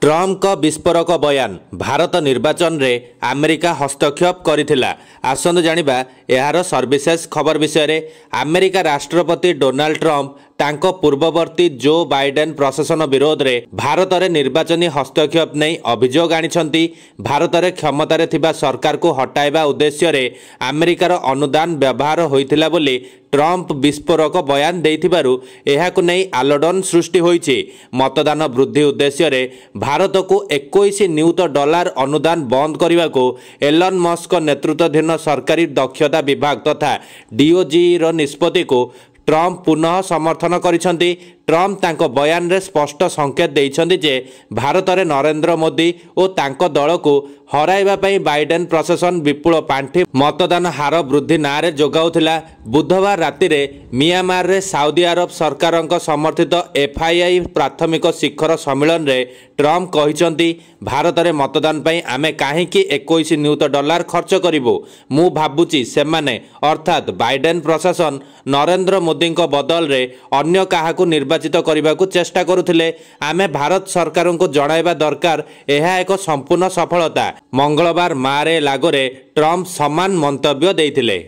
Trump का विस्फोरक बयान भारत निर्वाचन रे अमेरिका हस्तक्षेप करिथिला। आसंद जानिबा एहार सर्विसेस खबर विषय रे। अमेरिका राष्ट्रपति डोनाल्ड ट्रम्प तांको पूर्ववर्ती जो बाइडेन प्रशासन विरोध रे भारत रे निर्वाचनी हस्तक्षेप नहीं अभियोग आनिछंती। भारत रे क्षमता रे थिबा सरकार को हटाइबा उद्देश्य रे अमेरिकार अनुदान व्यवहार होइथिला बोली ट्रम्प विस्फोरक बयान देइथिबारु एहाकु नै आलोडन सृष्टि होइछि। मतदान वृद्धि उद्देश्य रे भारत को 21 नियुत डॉलर अनुदान बंद करने को एलन मस्क नेतृत्वाधीन सरकारी दक्षता विभाग तथा डीओजी रो निष्पत्ति को ट्रम्प पुनः समर्थन करिसेंती। ट्रम्प तांको बयान रे स्पष्ट संकेत देइछंती जे भारत रे नरेंद्र मोदी और तांको दल को हराइबा पई बाइडेन प्रशासन विपुल पांठी मतदान हार वृद्धि नारे जोगाउथिला। बुधवार राति रे मियांमार रे साउदी अरब सरकारक समर्थित एफआईआई प्राथमिक शिखर सम्मेलन रे ट्रम्प कहिसंती भारत रे मतदान पई आमे काहेकि 21 नियुत डॉलर खर्च करिवो। मु भाबुची सेमाने अर्थात बाइडेन प्रशासन नरेंद्र मोदी को बदल रे अन्य काहाकू निर्वाचित करने को चेष्टा करुथिले। आमे भारत सरकार को जणाइबा दरकार यह एक संपूर्ण सफलता। मंगलवार मारे लागोरे ट्रम्प समान मंतव्य देइथिले।